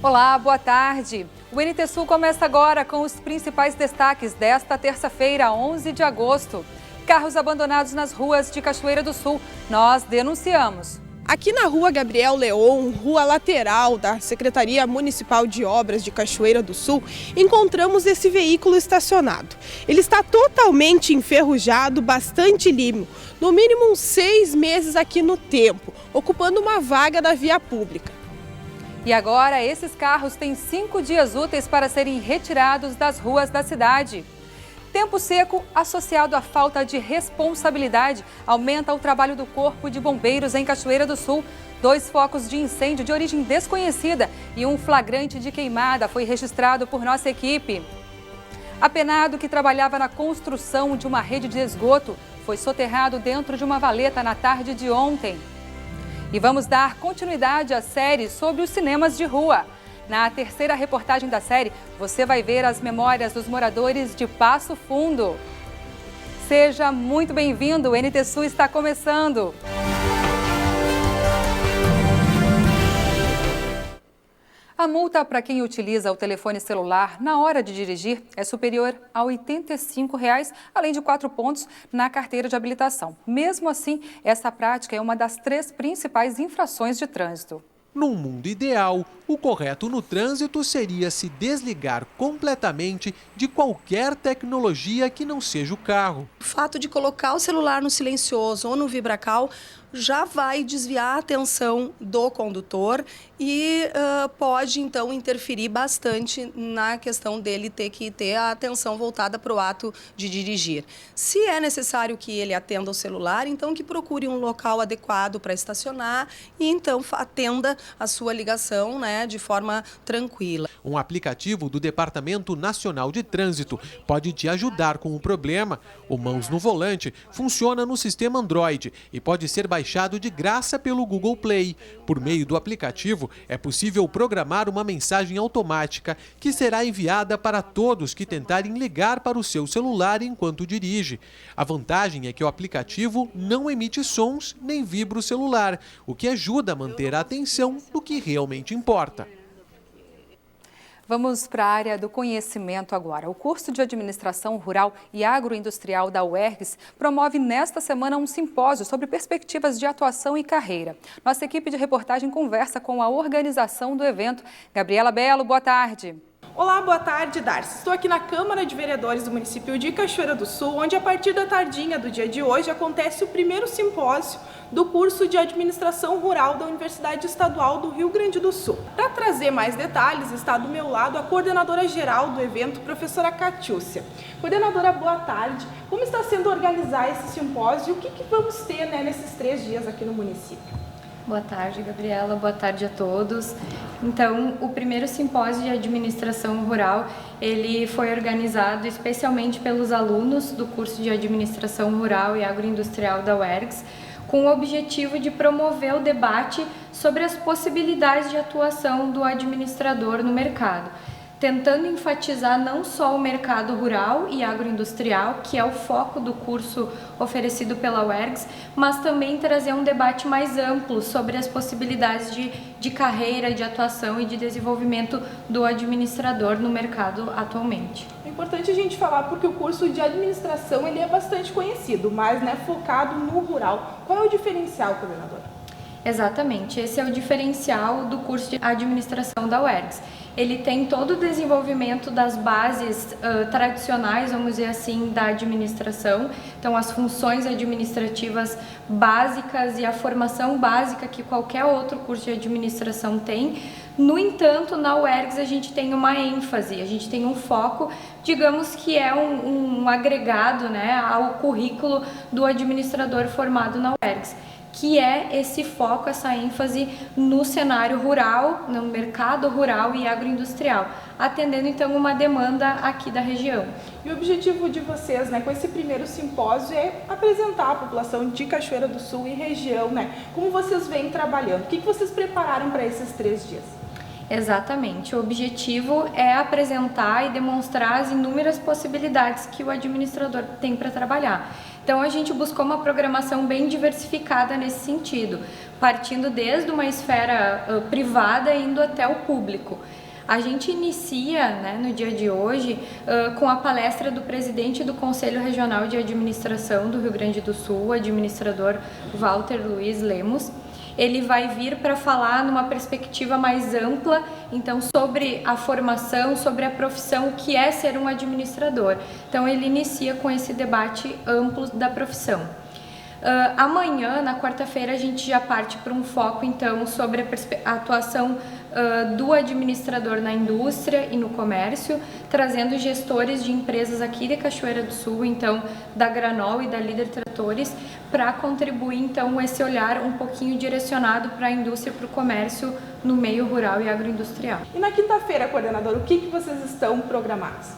Olá, boa tarde. O NT Sul começa agora com os principais destaques desta terça-feira, 11 de agosto. Carros abandonados nas ruas de Cachoeira do Sul. Nós denunciamos. Aqui na rua Gabriel Leon, rua lateral da Secretaria Municipal de Obras de Cachoeira do Sul, encontramos esse veículo estacionado. Ele está totalmente enferrujado, bastante limpo, no mínimo uns 6 meses aqui no tempo, ocupando uma vaga da via pública. E agora, esses carros têm 5 dias úteis para serem retirados das ruas da cidade. Tempo seco, associado à falta de responsabilidade, aumenta o trabalho do Corpo de Bombeiros em Cachoeira do Sul. 2 focos de incêndio de origem desconhecida e um flagrante de queimada foi registrado por nossa equipe. Apenado que trabalhava na construção de uma rede de esgoto foi soterrado dentro de uma valeta na tarde de ontem. E vamos dar continuidade à série sobre os cinemas de rua. Na terceira reportagem da série, você vai ver as memórias dos moradores de Passo Fundo. Seja muito bem-vindo, o NT Sul está começando. A multa para quem utiliza o telefone celular na hora de dirigir é superior a R$ 85, além de 4 pontos na carteira de habilitação. Mesmo assim, essa prática é uma das 3 principais infrações de trânsito. Num mundo ideal, o correto no trânsito seria se desligar completamente de qualquer tecnologia que não seja o carro. O fato de colocar o celular no silencioso ou no vibracal já vai desviar a atenção do condutor e pode, então, interferir bastante na questão dele ter que ter a atenção voltada para o ato de dirigir. Se é necessário que ele atenda o celular, então que procure um local adequado para estacionar e, então, atenda a sua ligação, né, de forma tranquila. Um aplicativo do Departamento Nacional de Trânsito pode te ajudar com o problema. O Mãos no Volante funciona no sistema Android e pode ser baixado de graça pelo Google Play. Por meio do aplicativo, é possível programar uma mensagem automática que será enviada para todos que tentarem ligar para o seu celular enquanto dirige. A vantagem é que o aplicativo não emite sons nem vibra o celular, o que ajuda a manter a atenção do que realmente importa. Vamos para a área do conhecimento agora. O curso de Administração Rural e Agroindustrial da UERGS promove nesta semana um simpósio sobre perspectivas de atuação e carreira. Nossa equipe de reportagem conversa com a organização do evento. Gabriela Belo, boa tarde. Olá, boa tarde, Darcy. Estou aqui na Câmara de Vereadores do município de Cachoeira do Sul, onde a partir da tardinha do dia de hoje acontece o primeiro simpósio do curso de Administração Rural da Universidade Estadual do Rio Grande do Sul. Para trazer mais detalhes, está do meu lado a coordenadora geral do evento, professora Catiúcia. Coordenadora, boa tarde. Como está sendo organizar esse simpósio e o que vamos ter, né, nesses 3 dias aqui no município? Boa tarde, Gabriela. Boa tarde a todos. Então, o primeiro simpósio de administração rural, ele foi organizado especialmente pelos alunos do curso de administração rural e agroindustrial da UERGS, com o objetivo de promover o debate sobre as possibilidades de atuação do administrador no mercado, tentando enfatizar não só o mercado rural e agroindustrial, que é o foco do curso oferecido pela UERGS, mas também trazer um debate mais amplo sobre as possibilidades de carreira, de atuação e de desenvolvimento do administrador no mercado atualmente. É importante a gente falar porque o curso de administração ele é bastante conhecido, mas, né, focado no rural. Qual é o diferencial, coordenadora? Exatamente, esse é o diferencial do curso de administração da UERGS. Ele tem todo o desenvolvimento das bases tradicionais, vamos dizer assim, da administração, então as funções administrativas básicas e a formação básica que qualquer outro curso de administração tem. No entanto, na UERGS a gente tem uma ênfase, a gente tem um foco, digamos que é um agregado, né, ao currículo do administrador formado na UERGS, que é esse foco, essa ênfase no cenário rural, no mercado rural e agroindustrial, atendendo então uma demanda aqui da região. E o objetivo de vocês, né, com esse primeiro simpósio é apresentar a população de Cachoeira do Sul e região, né, como vocês vêm trabalhando, o que vocês prepararam para esses 3 dias? Exatamente, o objetivo é apresentar e demonstrar as inúmeras possibilidades que o administrador tem para trabalhar. Então a gente buscou uma programação bem diversificada nesse sentido, partindo desde uma esfera privada indo até o público. A gente inicia, né, no dia de hoje com a palestra do presidente do Conselho Regional de Administração do Rio Grande do Sul, o administrador Walter Luiz Lemos. Ele vai vir para falar numa perspectiva mais ampla, então, sobre a formação, sobre a profissão, o que é ser um administrador. Então, ele inicia com esse debate amplo da profissão. Amanhã, na quarta-feira, a gente já parte para um foco, então, sobre a atuação do administrador na indústria e no comércio, trazendo gestores de empresas aqui de Cachoeira do Sul, então, da Granol e da Líder Tratores, para contribuir, então, esse olhar um pouquinho direcionado para a indústria e para o comércio no meio rural e agroindustrial. E na quinta-feira, coordenador, o que vocês estão programados?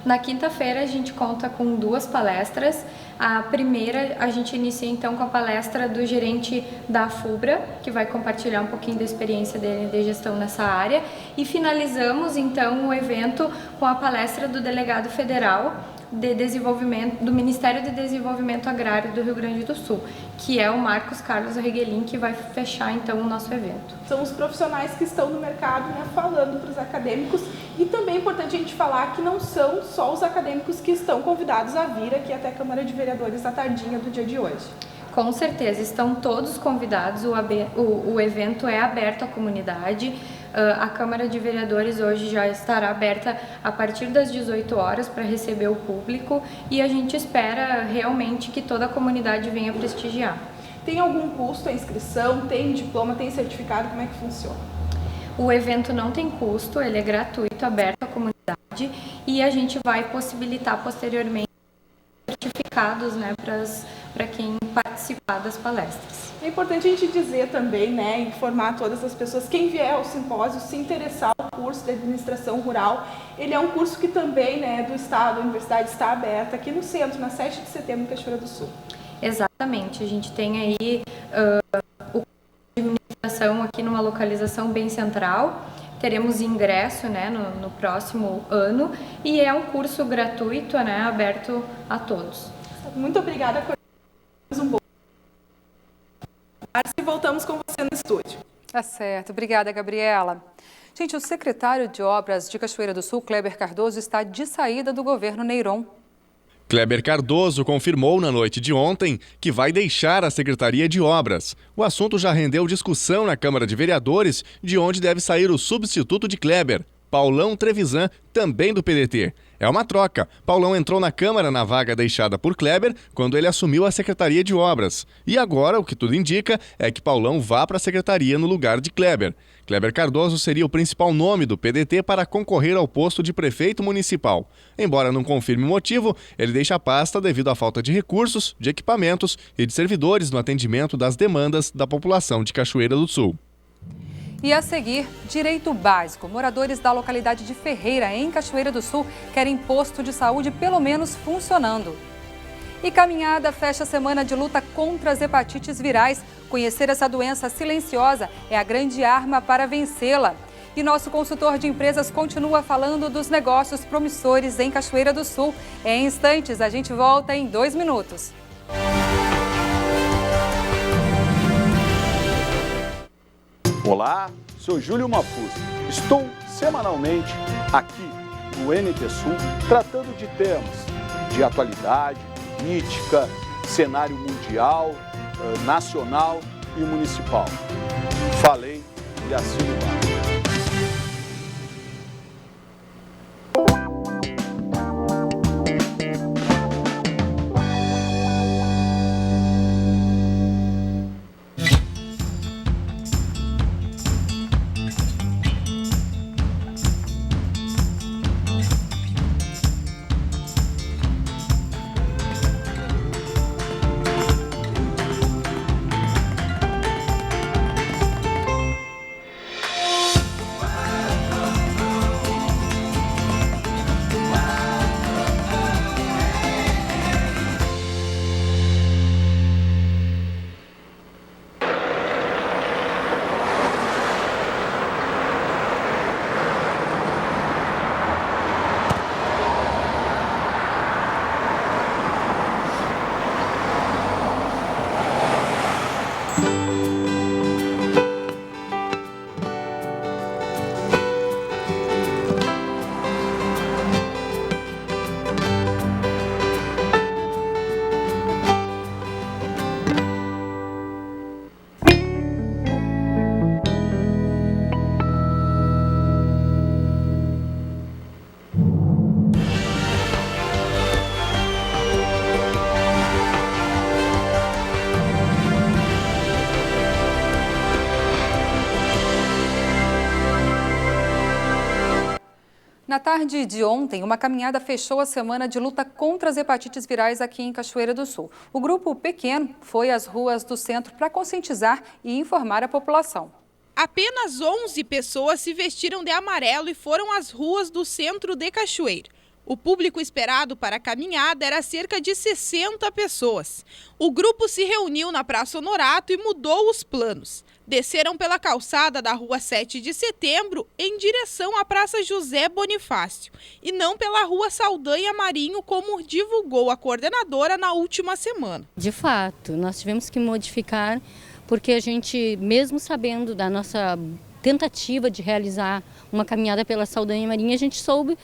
Na quinta-feira a gente conta com 2 palestras. A primeira a gente inicia então com a palestra do gerente da FUBRA, que vai compartilhar um pouquinho da experiência dele de gestão nessa área, e finalizamos então o evento com a palestra do delegado federal de desenvolvimento do Ministério de Desenvolvimento Agrário do Rio Grande do Sul, que é o Marcos Carlos Reguelin, que vai fechar então o nosso evento. São os profissionais que estão no mercado, né, falando para os acadêmicos, e também é importante a gente falar que não são só os acadêmicos que estão convidados a vir aqui até a Câmara de Vereadores na tardinha do dia de hoje. Com certeza, estão todos convidados, o evento é aberto à comunidade. A Câmara de Vereadores hoje já estará aberta a partir das 18 horas para receber o público e a gente espera realmente que toda a comunidade venha prestigiar. Tem algum custo a inscrição? Tem diploma? Tem certificado? Como é que funciona? O evento não tem custo, ele é gratuito, aberto à comunidade e a gente vai possibilitar posteriormente certificados, né, para quem participar das palestras. É importante a gente dizer também, né, informar todas as pessoas, quem vier ao simpósio, se interessar no curso de administração rural, ele é um curso que também, né, do Estado, a universidade está aberta aqui no centro, na 7 de setembro, em Cachoeira do Sul. Exatamente, a gente tem aí o curso de administração aqui numa localização bem central. Teremos ingresso, né, no próximo ano e é um curso gratuito, né, aberto a todos. Muito obrigada por um bom. E voltamos com você no estúdio. Tá certo. Obrigada, Gabriela. Gente, o secretário de Obras de Cachoeira do Sul, Kleber Cardoso, está de saída do governo Neyron. Kleber Cardoso confirmou na noite de ontem que vai deixar a Secretaria de Obras. O assunto já rendeu discussão na Câmara de Vereadores, de onde deve sair o substituto de Kleber, Paulão Trevisan, também do PDT. É uma troca. Paulão entrou na Câmara na vaga deixada por Kleber quando ele assumiu a Secretaria de Obras. E agora, o que tudo indica, é que Paulão vá para a Secretaria no lugar de Kleber. Kleber Cardoso seria o principal nome do PDT para concorrer ao posto de prefeito municipal. Embora não confirme o motivo, ele deixa a pasta devido à falta de recursos, de equipamentos e de servidores no atendimento das demandas da população de Cachoeira do Sul. E a seguir, direito básico. Moradores da localidade de Ferreira, em Cachoeira do Sul, querem posto de saúde pelo menos funcionando. E caminhada fecha a semana de luta contra as hepatites virais. Conhecer essa doença silenciosa é a grande arma para vencê-la. E nosso consultor de empresas continua falando dos negócios promissores em Cachoeira do Sul. Em instantes, a gente volta em 2 minutos. Olá, sou Júlio Mafuz. Estou semanalmente aqui no NT Sul tratando de temas de atualidade, política, cenário mundial, nacional e municipal. Falei e assino embaixo. Na tarde de ontem, uma caminhada fechou a semana de luta contra as hepatites virais aqui em Cachoeira do Sul. O grupo pequeno foi às ruas do centro para conscientizar e informar a população. Apenas 11 pessoas se vestiram de amarelo e foram às ruas do centro de Cachoeira. O público esperado para a caminhada era cerca de 60 pessoas. O grupo se reuniu na Praça Honorato e mudou os planos. Desceram pela calçada da Rua 7 de Setembro em direção à Praça José Bonifácio e não pela Rua Saldanha Marinho, como divulgou a coordenadora na última semana. De fato, nós tivemos que modificar porque a gente, mesmo sabendo da nossa tentativa de realizar uma caminhada pela Saldanha Marinho, a gente soube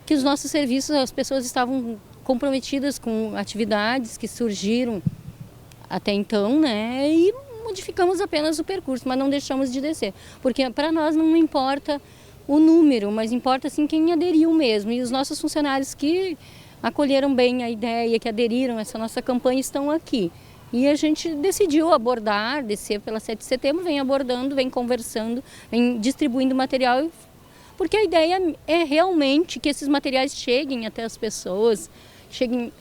que os nossos serviços, as pessoas estavam comprometidas com atividades que surgiram até então, né? E modificamos apenas o percurso, mas não deixamos de descer, porque para nós não importa o número, mas importa sim quem aderiu mesmo. E os nossos funcionários que acolheram bem a ideia, que aderiram a essa nossa campanha, estão aqui. E a gente decidiu abordar, descer pela 7 de setembro, vem abordando, vem conversando, vem distribuindo material, porque a ideia é realmente que esses materiais cheguem até as pessoas, cheguem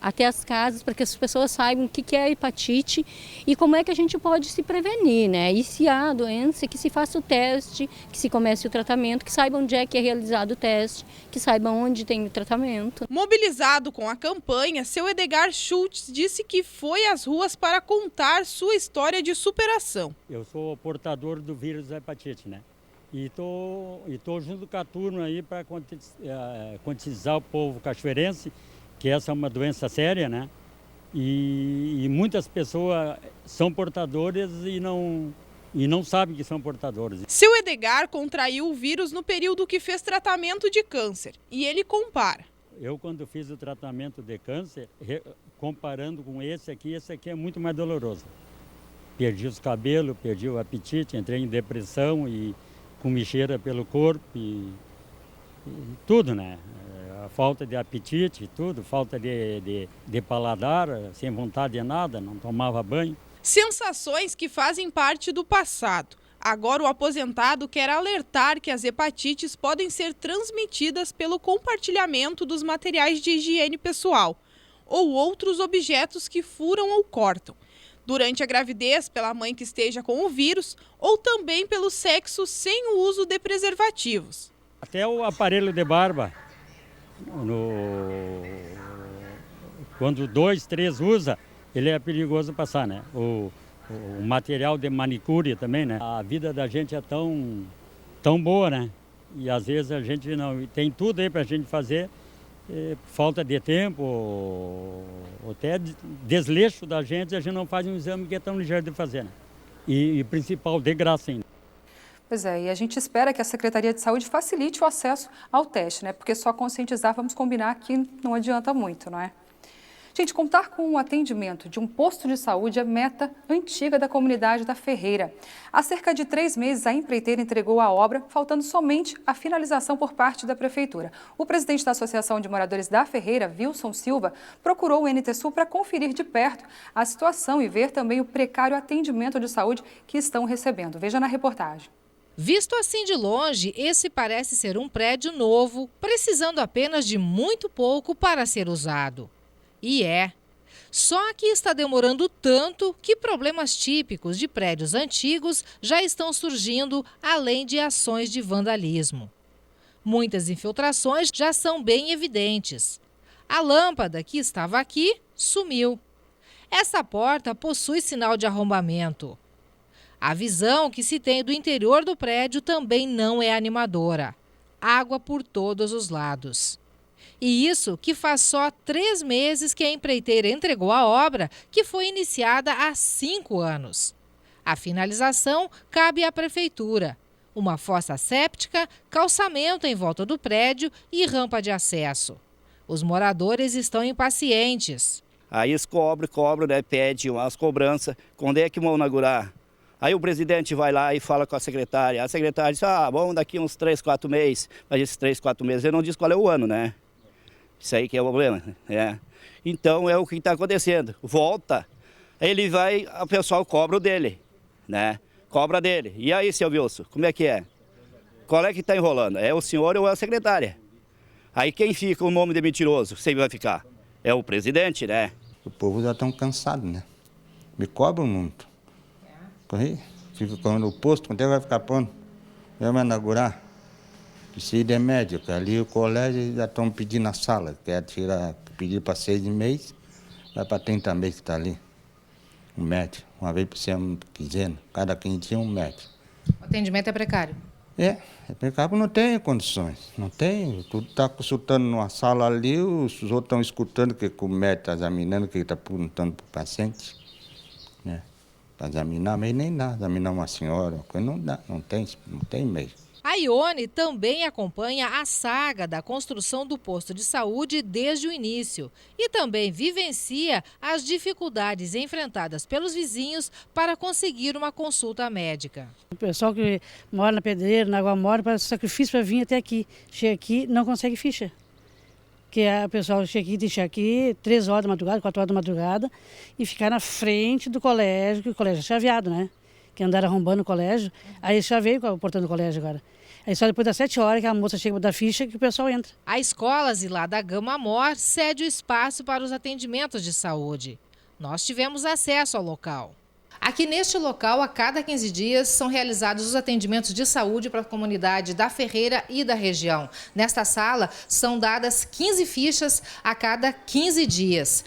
até as casas, para que as pessoas saibam o que é a hepatite e como é que a gente pode se prevenir, né? E se há a doença, que se faça o teste, que se comece o tratamento, que saibam onde é que é realizado o teste, que saibam onde tem o tratamento. Mobilizado com a campanha, seu Edgar Schultz disse que foi às ruas para contar sua história de superação. Eu sou portador do vírus da hepatite, né? E tô junto com a turma aí para conscientizar o povo cachoeirense que essa é uma doença séria, né? E muitas pessoas são portadoras e não sabem que são portadoras. Seu Edgar contraiu o vírus no período que fez tratamento de câncer e ele compara. Eu, quando fiz o tratamento de câncer, comparando com esse aqui é muito mais doloroso. Perdi os cabelos, perdi o apetite, entrei em depressão e com mexeira pelo corpo e tudo, né? A falta de apetite, tudo, falta de paladar, sem vontade de nada, não tomava banho. Sensações que fazem parte do passado. Agora o aposentado quer alertar que as hepatites podem ser transmitidas pelo compartilhamento dos materiais de higiene pessoal ou outros objetos que furam ou cortam. Durante a gravidez, pela mãe que esteja com o vírus ou também pelo sexo sem o uso de preservativos. Até o aparelho de barba, quando 2, 3 usa, ele é perigoso passar, né? O material de manicure também, né? A vida da gente é tão boa, né? E às vezes a gente não tem tudo aí para a gente fazer, falta de tempo, ou até desleixo da gente, a gente não faz um exame que é tão ligeiro de fazer, né? E principal, de graça ainda. Pois é, e a gente espera que a Secretaria de Saúde facilite o acesso ao teste, né? Porque só conscientizar, vamos combinar que não adianta muito, não é? Gente, contar com o atendimento de um posto de saúde é meta antiga da comunidade da Ferreira. Há cerca de 3 meses, a empreiteira entregou a obra, faltando somente a finalização por parte da Prefeitura. O presidente da Associação de Moradores da Ferreira, Wilson Silva, procurou o NTSul para conferir de perto a situação e ver também o precário atendimento de saúde que estão recebendo. Veja na reportagem. Visto assim de longe, esse parece ser um prédio novo, precisando apenas de muito pouco para ser usado. E é. Só que está demorando tanto que problemas típicos de prédios antigos já estão surgindo, além de ações de vandalismo. Muitas infiltrações já são bem evidentes. A lâmpada que estava aqui sumiu. Essa porta possui sinal de arrombamento. A visão que se tem do interior do prédio também não é animadora. Água por todos os lados. E isso que faz só 3 meses que a empreiteira entregou a obra, que foi iniciada há 5 anos. A finalização cabe à Prefeitura. Uma fossa séptica, calçamento em volta do prédio e rampa de acesso. Os moradores estão impacientes. Aí eles cobram, né, pedem umas cobranças. Quando é que vão inaugurar? Aí o presidente vai lá e fala com a secretária. A secretária diz, vamos daqui uns 3, 4 meses. Mas esses 3, 4 meses ele não diz qual é o ano, né? Isso aí que é o problema. Então é o que está acontecendo. Volta, ele vai, o pessoal cobra o dele, né? Cobra dele. E aí, seu Wilson, como é que é? Qual é que está enrolando? É o senhor ou é a secretária? Aí quem fica o nome de mentiroso? Sempre vai ficar. É o presidente, né? O povo já está cansado, né? Me cobram muito. Aí, fica falando o posto, quando é que vai ficar pronto? Vai inaugurar? Precisa de médico. Ali o colégio já estão pedindo a sala. Quer tirar, pedir para 6 meses, vai para 30 meses que está ali. Um médico. Uma vez por semana, quinzena. Cada 15 dias um médico. O atendimento é precário? É precário, não tem condições. Não tem. Tu está consultando numa sala ali, os outros estão escutando o que o médico está examinando, o que está perguntando para o paciente. Né? Para examinar, mas nem nada. Examinar uma senhora, não dá, não tem meio. A Ione também acompanha a saga da construção do posto de saúde desde o início e também vivencia as dificuldades enfrentadas pelos vizinhos para conseguir uma consulta médica. O pessoal que mora na Pedreira, na Água Mora, faz sacrifício para vir até aqui. Chega aqui, não consegue ficha. Que o pessoal chega aqui, deixa aqui 3 horas da madrugada, 4 horas da madrugada e ficar na frente do colégio, que o colégio é chaveado, né? Que andaram arrombando o colégio, aí chaveio o portão do colégio agora. Aí só depois das 7 horas que a moça chega para dar ficha que o pessoal entra. A Escola Zilá da Gama Amor cede o espaço para os atendimentos de saúde. Nós tivemos acesso ao local. Aqui neste local, a cada 15 dias, são realizados os atendimentos de saúde para a comunidade da Ferreira e da região. Nesta sala, são dadas 15 fichas a cada 15 dias.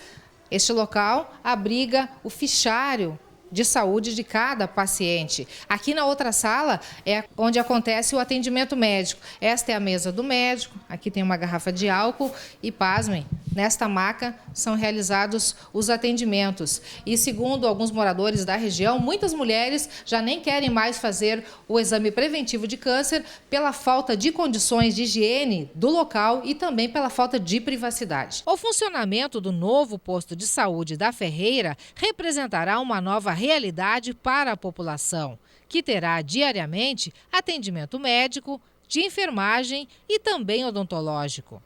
Este local abriga o fichário de saúde de cada paciente. Aqui na outra sala é onde acontece o atendimento médico. Esta é a mesa do médico, aqui tem uma garrafa de álcool e, pasmem, nesta maca são realizados os atendimentos. E segundo alguns moradores da região, muitas mulheres já nem querem mais fazer o exame preventivo de câncer pela falta de condições de higiene do local e também pela falta de privacidade. O funcionamento do novo posto de saúde da Ferreira representará uma nova realidade para a população, que terá diariamente atendimento médico, de enfermagem e também odontológico.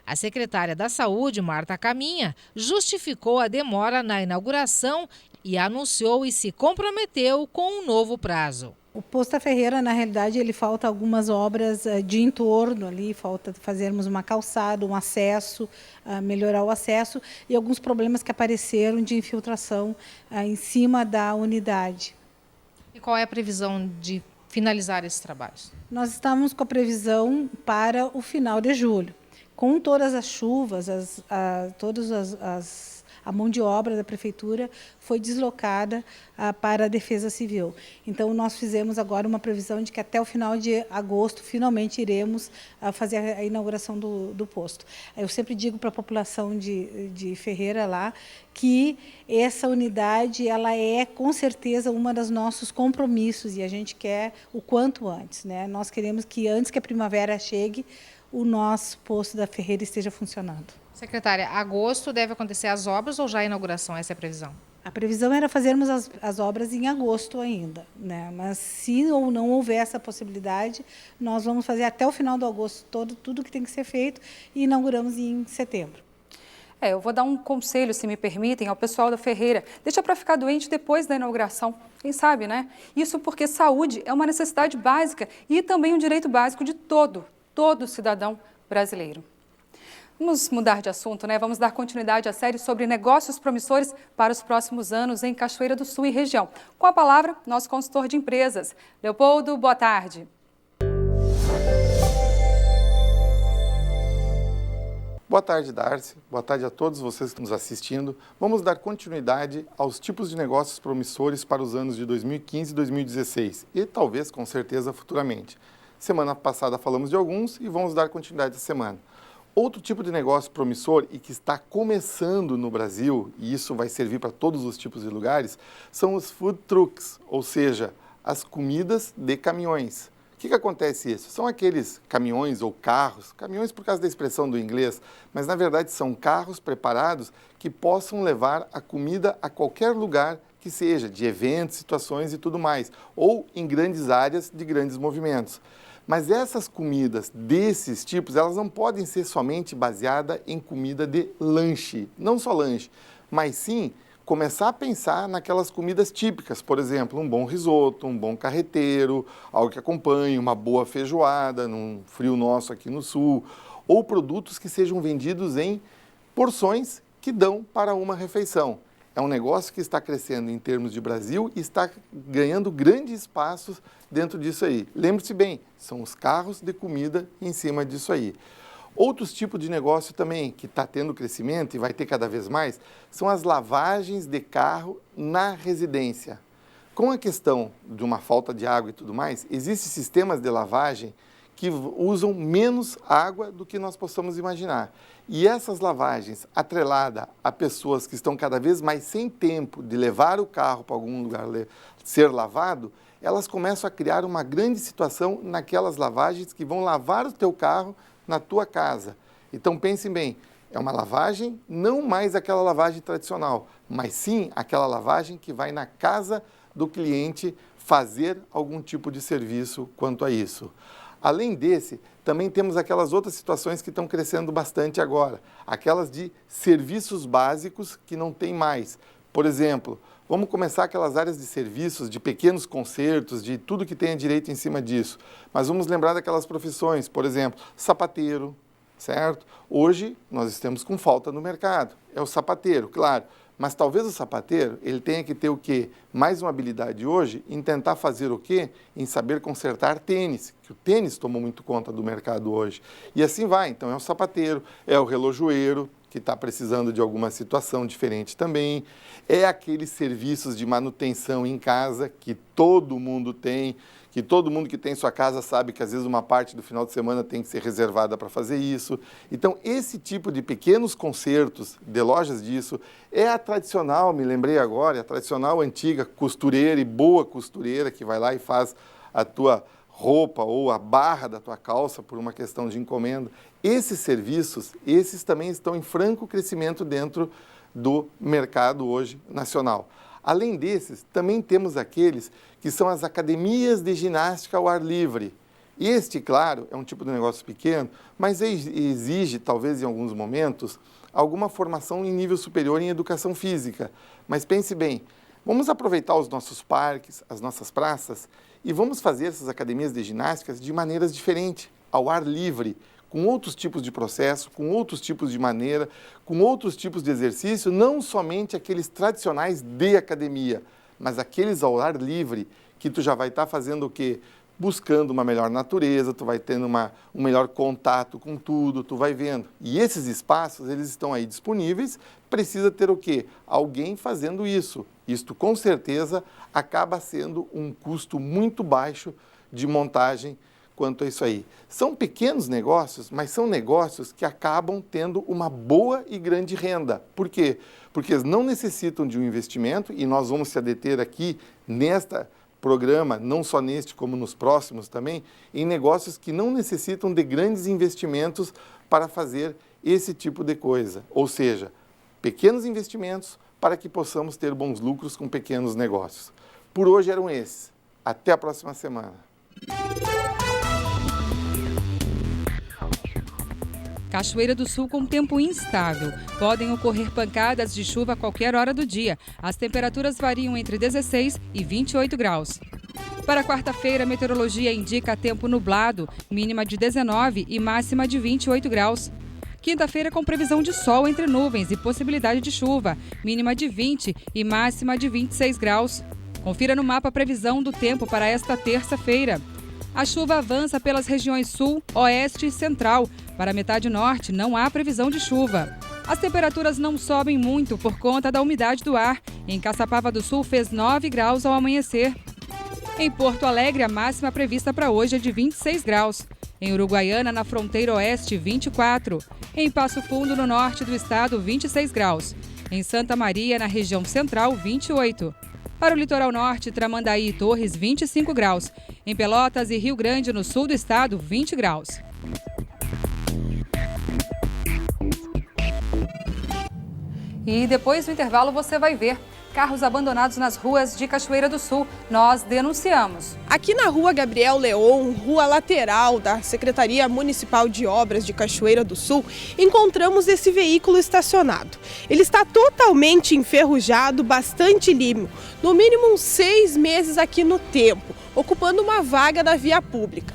A secretária da Saúde, Marta Caminha, justificou a demora na inauguração e anunciou e se comprometeu com um novo prazo. O posto da Ferreira, na realidade, ele falta algumas obras de entorno ali, falta fazermos uma calçada, um acesso, melhorar o acesso e alguns problemas que apareceram de infiltração em cima da unidade. E qual é a previsão de finalizar esses trabalhos? Nós estamos com a previsão para o final de julho. Com todas as chuvas, a mão de obra da prefeitura foi deslocada para a Defesa Civil. Então, nós fizemos agora uma previsão de que até o final de agosto, finalmente, iremos fazer a inauguração do posto. Eu sempre digo para a população de Ferreira lá que essa unidade ela é, com certeza, uma dos nossos compromissos e a gente quer o quanto antes, né? Nós queremos que, antes que a primavera chegue, o nosso posto da Ferreira esteja funcionando. Secretária, agosto deve acontecer as obras ou já a inauguração? Essa é a previsão? A previsão era fazermos as obras em agosto ainda, né? Mas se ou não houver essa possibilidade, nós vamos fazer até o final do agosto tudo que tem que ser feito e inauguramos em setembro. Eu vou dar um conselho, se me permitem, ao pessoal da Ferreira. Deixa para ficar doente depois da inauguração. Quem sabe, né? Isso porque saúde é uma necessidade básica e também um direito básico de todo cidadão brasileiro. Vamos mudar de assunto, né? Vamos dar continuidade à série sobre negócios promissores para os próximos anos em Cachoeira do Sul e região. Com a palavra, nosso consultor de empresas. Leopoldo, boa tarde. Boa tarde, Darcy. Boa tarde a todos vocês que estão nos assistindo. Vamos dar continuidade aos tipos de negócios promissores para os anos de 2015 e 2016 e talvez, com certeza, futuramente. Semana passada falamos de alguns e vamos dar continuidade essa semana. Outro tipo de negócio promissor e que está começando no Brasil, e isso vai servir para todos os tipos de lugares, são os food trucks, ou seja, as comidas de caminhões. O que acontece isso? São aqueles caminhões ou carros, caminhões por causa da expressão do inglês, mas na verdade são carros preparados que possam levar a comida a qualquer lugar que seja, de eventos, situações e tudo mais, ou em grandes áreas de grandes movimentos. Mas essas comidas desses tipos, elas não podem ser somente baseadas em comida de lanche, não só lanche, mas sim começar a pensar naquelas comidas típicas, por exemplo, um bom risoto, um bom carreteiro, algo que acompanhe, uma boa feijoada, num frio nosso aqui no sul, ou produtos que sejam vendidos em porções que dão para uma refeição. É um negócio que está crescendo em termos de Brasil e está ganhando grandes espaços dentro disso aí. Lembre-se bem, são os carros de comida em cima disso aí. Outros tipos de negócio também que está tendo crescimento e vai ter cada vez mais são as lavagens de carro na residência. Com a questão de uma falta de água e tudo mais, existem sistemas de lavagem que usam menos água do que nós possamos imaginar. E essas lavagens, atrelada a pessoas que estão cada vez mais sem tempo de levar o carro para algum lugar ser lavado, elas começam a criar uma grande situação naquelas lavagens que vão lavar o teu carro na tua casa. Então pensem bem, é uma lavagem, não mais aquela lavagem tradicional, mas sim aquela lavagem que vai na casa do cliente fazer algum tipo de serviço quanto a isso. Além desse, também temos aquelas outras situações que estão crescendo bastante agora, aquelas de serviços básicos que não tem mais. Por exemplo, vamos começar aquelas áreas de serviços, de pequenos concertos, de tudo que tenha direito em cima disso. Mas vamos lembrar daquelas profissões, por exemplo, sapateiro, certo? Hoje nós estamos com falta no mercado, é o sapateiro, claro. Mas talvez o sapateiro, ele tenha que ter o quê? Mais uma habilidade hoje em tentar fazer o quê? Em saber consertar tênis, que o tênis tomou muito conta do mercado hoje. E assim vai, então é o sapateiro, é o relojoeiro, que está precisando de alguma situação diferente também, é aqueles serviços de manutenção em casa que todo mundo tem, que todo mundo que tem sua casa sabe que às vezes uma parte do final de semana tem que ser reservada para fazer isso. Então, esse tipo de pequenos concertos de lojas disso é a tradicional, me lembrei agora, é a tradicional antiga costureira e boa costureira que vai lá e faz a tua roupa ou a barra da tua calça por uma questão de encomenda. Esses serviços, esses também estão em franco crescimento dentro do mercado hoje nacional. Além desses, também temos aqueles que são as academias de ginástica ao ar livre. Este, claro, é um tipo de negócio pequeno, mas exige, talvez em alguns momentos, alguma formação em nível superior em educação física. Mas pense bem, vamos aproveitar os nossos parques, as nossas praças, e vamos fazer essas academias de ginásticas de maneiras diferentes, ao ar livre, com outros tipos de processo, com outros tipos de maneira, com outros tipos de exercício, não somente aqueles tradicionais de academia, mas aqueles ao ar livre, que tu já vai estar fazendo o quê? Buscando uma melhor natureza, tu vai tendo um melhor contato com tudo, tu vai vendo. E esses espaços, eles estão aí disponíveis, precisa ter o quê? Alguém fazendo isso. Isto, com certeza, acaba sendo um custo muito baixo de montagem quanto a isso aí. São pequenos negócios, mas são negócios que acabam tendo uma boa e grande renda. Por quê? Porque eles não necessitam de um investimento, e nós vamos se adeter aqui nesta programa, não só neste como nos próximos também, em negócios que não necessitam de grandes investimentos para fazer esse tipo de coisa. Ou seja, pequenos investimentos para que possamos ter bons lucros com pequenos negócios. Por hoje eram esses. Até a próxima semana. Cachoeira do Sul com tempo instável. Podem ocorrer pancadas de chuva a qualquer hora do dia. As temperaturas variam entre 16 e 28 graus. Para quarta-feira, a meteorologia indica tempo nublado, mínima de 19 e máxima de 28 graus. Quinta-feira com previsão de sol entre nuvens e possibilidade de chuva, mínima de 20 e máxima de 26 graus. Confira no mapa a previsão do tempo para esta terça-feira. A chuva avança pelas regiões sul, oeste e central. Para a metade norte, não há previsão de chuva. As temperaturas não sobem muito por conta da umidade do ar. Em Caçapava do Sul, fez 9 graus ao amanhecer. Em Porto Alegre, a máxima prevista para hoje é de 26 graus. Em Uruguaiana, na fronteira oeste, 24. Em Passo Fundo, no norte do estado, 26 graus. Em Santa Maria, na região central, 28. Para o litoral norte, Tramandaí e Torres, 25 graus. Em Pelotas e Rio Grande, no sul do estado, 20 graus. E depois do intervalo você vai ver. carros abandonados nas ruas de Cachoeira do Sul. Nós denunciamos. Aqui na rua Gabriel Leon, rua lateral da Secretaria Municipal de Obras de Cachoeira do Sul, encontramos esse veículo estacionado. Ele está totalmente enferrujado, bastante limpo, no mínimo uns 6 meses aqui no tempo, ocupando uma vaga da via pública.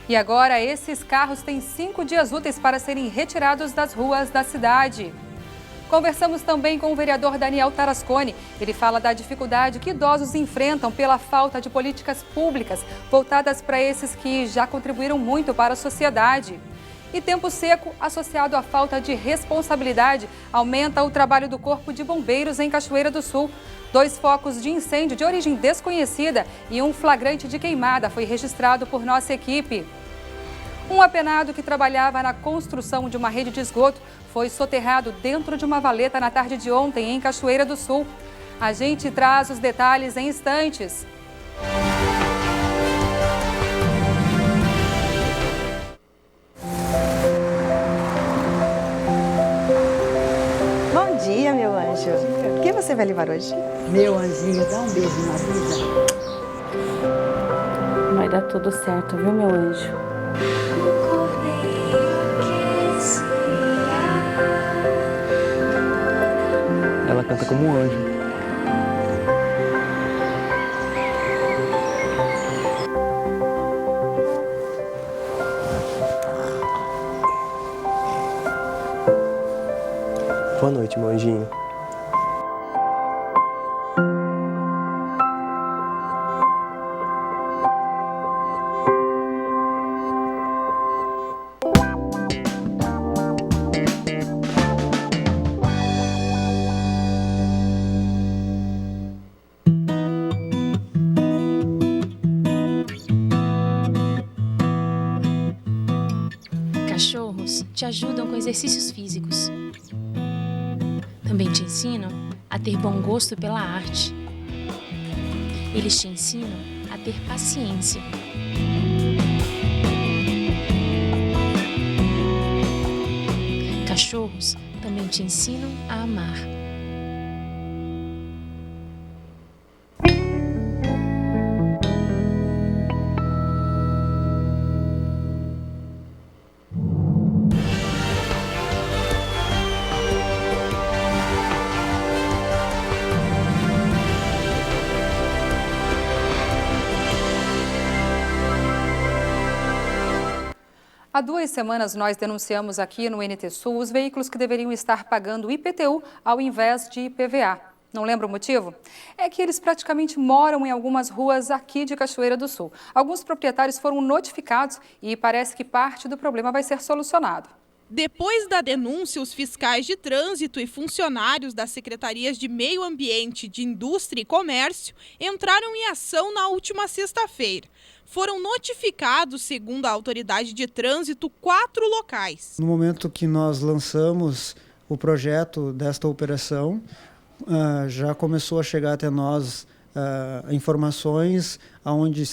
E agora esses carros têm 5 dias úteis para serem retirados das ruas da cidade. Conversamos também com o vereador Daniel Tarasconi. Ele fala da dificuldade que idosos enfrentam pela falta de políticas públicas voltadas para esses que já contribuíram muito para a sociedade. E tempo seco, associado à falta de responsabilidade, aumenta o trabalho do Corpo de Bombeiros em Cachoeira do Sul. 2 focos de incêndio de origem desconhecida e um flagrante de queimada foi registrado por nossa equipe. Um apenado que trabalhava na construção de uma rede de esgoto foi soterrado dentro de uma valeta na tarde de ontem em Cachoeira do Sul. A gente traz os detalhes em instantes. Bom dia, meu anjo. O que você vai levar hoje? Meu anjinho, dá um beijo na vida. Vai dar tudo certo, viu, meu anjo? Ela canta como um anjo. Boa noite, meu anjinho. Cachorros te ajudam com exercícios físicos. Também te ensinam a ter bom gosto pela arte. Eles te ensinam a ter paciência. Cachorros também te ensinam a amar. Há 2 semanas nós denunciamos aqui no NT Sul os veículos que deveriam estar pagando IPTU ao invés de IPVA. Não lembra o motivo? É que eles praticamente moram em algumas ruas aqui de Cachoeira do Sul. Alguns proprietários foram notificados e parece que parte do problema vai ser solucionado. Depois da denúncia, os fiscais de trânsito e funcionários das secretarias de Meio Ambiente, de Indústria e Comércio entraram em ação na última sexta-feira. Foram notificados, segundo a autoridade de trânsito, 4 locais. No momento que nós lançamos o projeto desta operação, já começou a chegar até nós informações aonde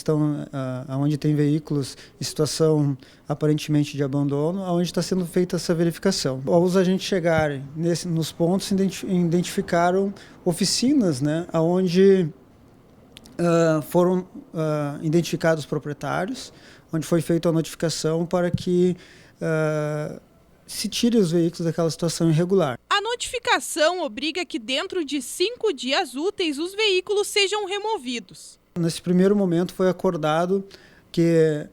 tem veículos em situação aparentemente de abandono, aonde está sendo feita essa verificação. Ao os agentes chegarem nos pontos, identificaram oficinas, né, aonde foram identificados os proprietários, onde foi feita a notificação para que se tire os veículos daquela situação irregular. A notificação obriga que dentro de 5 dias úteis os veículos sejam removidos. Nesse primeiro momento foi acordado que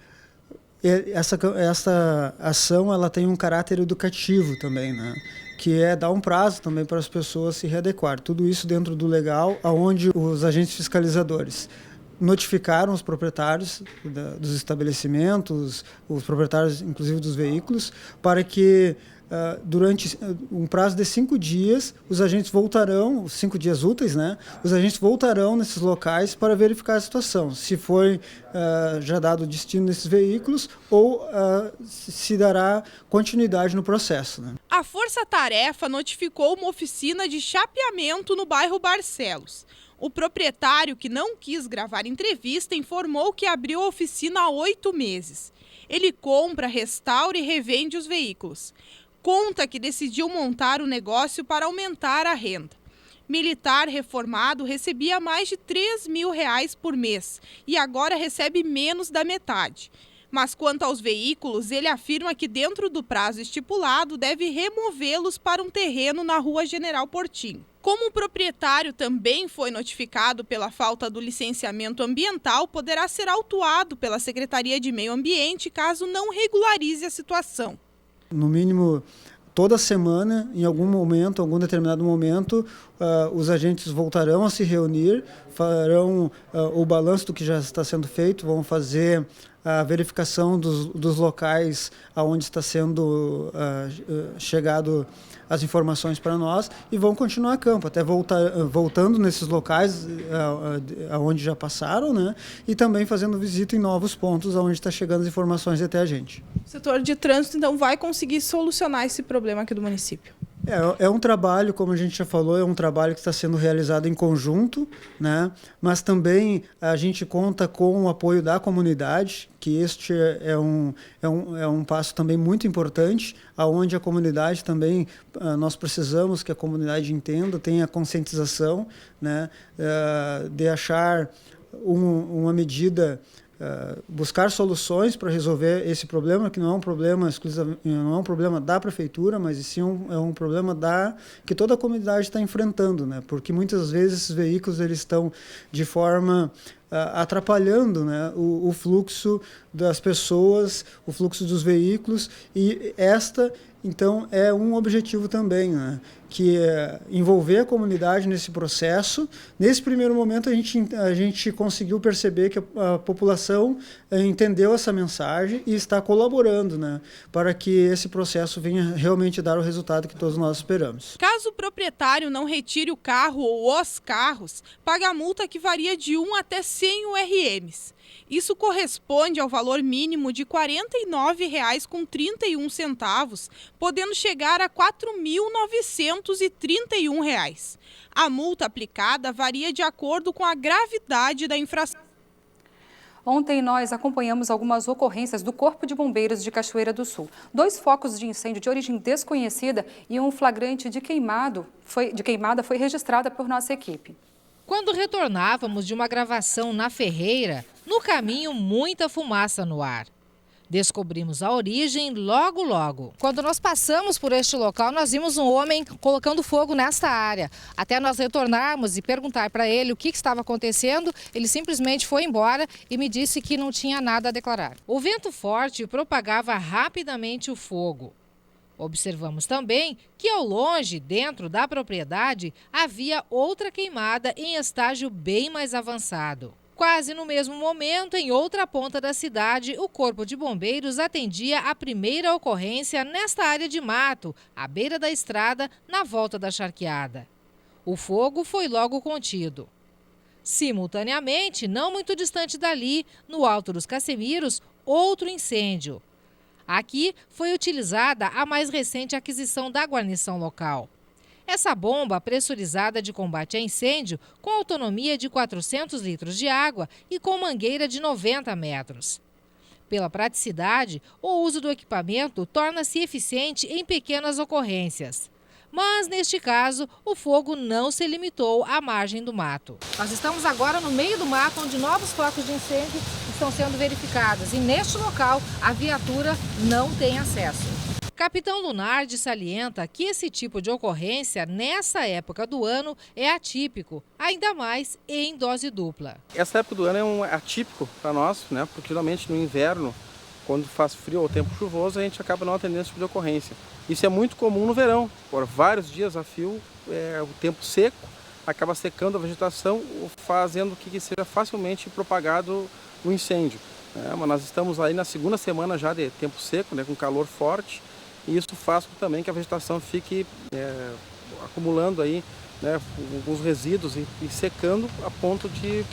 essa ação ela tem um caráter educativo também, né? Que é dar um prazo também para as pessoas se readequar. Tudo isso dentro do legal, onde os agentes fiscalizadores notificaram os proprietários dos estabelecimentos, os proprietários inclusive dos veículos, para que durante um prazo de 5 dias, os agentes voltarão, 5 dias úteis, né? Os agentes voltarão nesses locais para verificar a situação, se foi já dado o destino desses veículos ou se dará continuidade no processo, né? A Força Tarefa notificou uma oficina de chapeamento no bairro Barcelos. O proprietário, que não quis gravar entrevista, informou que abriu a oficina há 8 meses. Ele compra, restaura e revende os veículos. Conta que decidiu montar o negócio para aumentar a renda. Militar reformado recebia mais de R$3.000 por mês e agora recebe menos da metade. Mas quanto aos veículos, ele afirma que dentro do prazo estipulado deve removê-los para um terreno na Rua General Portinho. Como o proprietário também foi notificado pela falta do licenciamento ambiental, poderá ser autuado pela Secretaria de Meio Ambiente caso não regularize a situação. No mínimo, toda semana, em algum momento, algum determinado momento, os agentes voltarão a se reunir, farão o balanço do que já está sendo feito, vão fazer a verificação dos locais aonde está sendo chegado as informações para nós e vão continuar a campo, até voltando nesses locais aonde já passaram, né? E também fazendo visita em novos pontos aonde está chegando as informações até a gente. O setor de trânsito, então, vai conseguir solucionar esse problema aqui do município? É um trabalho, como a gente já falou, é um trabalho que está sendo realizado em conjunto, né? Mas também a gente conta com o apoio da comunidade, que este é um passo também muito importante, aonde a comunidade também, nós precisamos que a comunidade entenda, tenha conscientização, né? De achar uma medida, buscar soluções para resolver esse problema, que não é um problema não é um problema da prefeitura, mas sim é um problema que toda a comunidade está enfrentando, né? Porque muitas vezes esses veículos eles estão de forma atrapalhando, né, o fluxo das pessoas, o fluxo dos veículos, e então, é um objetivo também, né, que é envolver a comunidade nesse processo. Nesse primeiro momento, a gente conseguiu perceber que a população entendeu essa mensagem e está colaborando, né, para que esse processo venha realmente dar o resultado que todos nós esperamos. Caso o proprietário não retire o carro ou os carros, paga a multa que varia de 1 até 100 URMs. Isso corresponde ao valor mínimo de R$ 49,31, podendo chegar a R$ 4.931. A multa aplicada varia de acordo com a gravidade da infração. Ontem nós acompanhamos algumas ocorrências do Corpo de Bombeiros de Cachoeira do Sul. 2 focos de incêndio de origem desconhecida e um flagrante de queimada foi registrada por nossa equipe. Quando retornávamos de uma gravação na Ferreira, no caminho muita fumaça no ar. Descobrimos a origem logo. Quando nós passamos por este local, nós vimos um homem colocando fogo nesta área. Até nós retornarmos e perguntar para ele o que estava acontecendo, ele simplesmente foi embora e me disse que não tinha nada a declarar. O vento forte propagava rapidamente o fogo. Observamos também que ao longe, dentro da propriedade, havia outra queimada em estágio bem mais avançado. Quase no mesmo momento, em outra ponta da cidade, o Corpo de Bombeiros atendia a primeira ocorrência nesta área de mato, à beira da estrada, na volta da charqueada. O fogo foi logo contido. Simultaneamente, não muito distante dali, no Alto dos Casemiros, outro incêndio. Aqui foi utilizada a mais recente aquisição da guarnição local. Essa bomba pressurizada de combate a incêndio, com autonomia de 400 litros de água e com mangueira de 90 metros. Pela praticidade, o uso do equipamento torna-se eficiente em pequenas ocorrências. Mas, neste caso, o fogo não se limitou à margem do mato. Nós estamos agora no meio do mato, onde novos focos de incêndio estão sendo verificados. E neste local, a viatura não tem acesso. Capitão Lunardi salienta que esse tipo de ocorrência, nessa época do ano, é atípico, ainda mais em dose dupla. Essa época do ano é atípico para nós, né? Porque geralmente no inverno, quando faz frio ou tempo chuvoso, a gente acaba não atendendo esse tipo de ocorrência. Isso é muito comum no verão, por vários dias a fio, o tempo seco acaba secando a vegetação, fazendo que seja facilmente propagado o incêndio. Mas nós estamos aí na segunda semana já de tempo seco, né, com calor forte, e isso faz também que a vegetação fique acumulando aí, né, alguns resíduos e secando a ponto de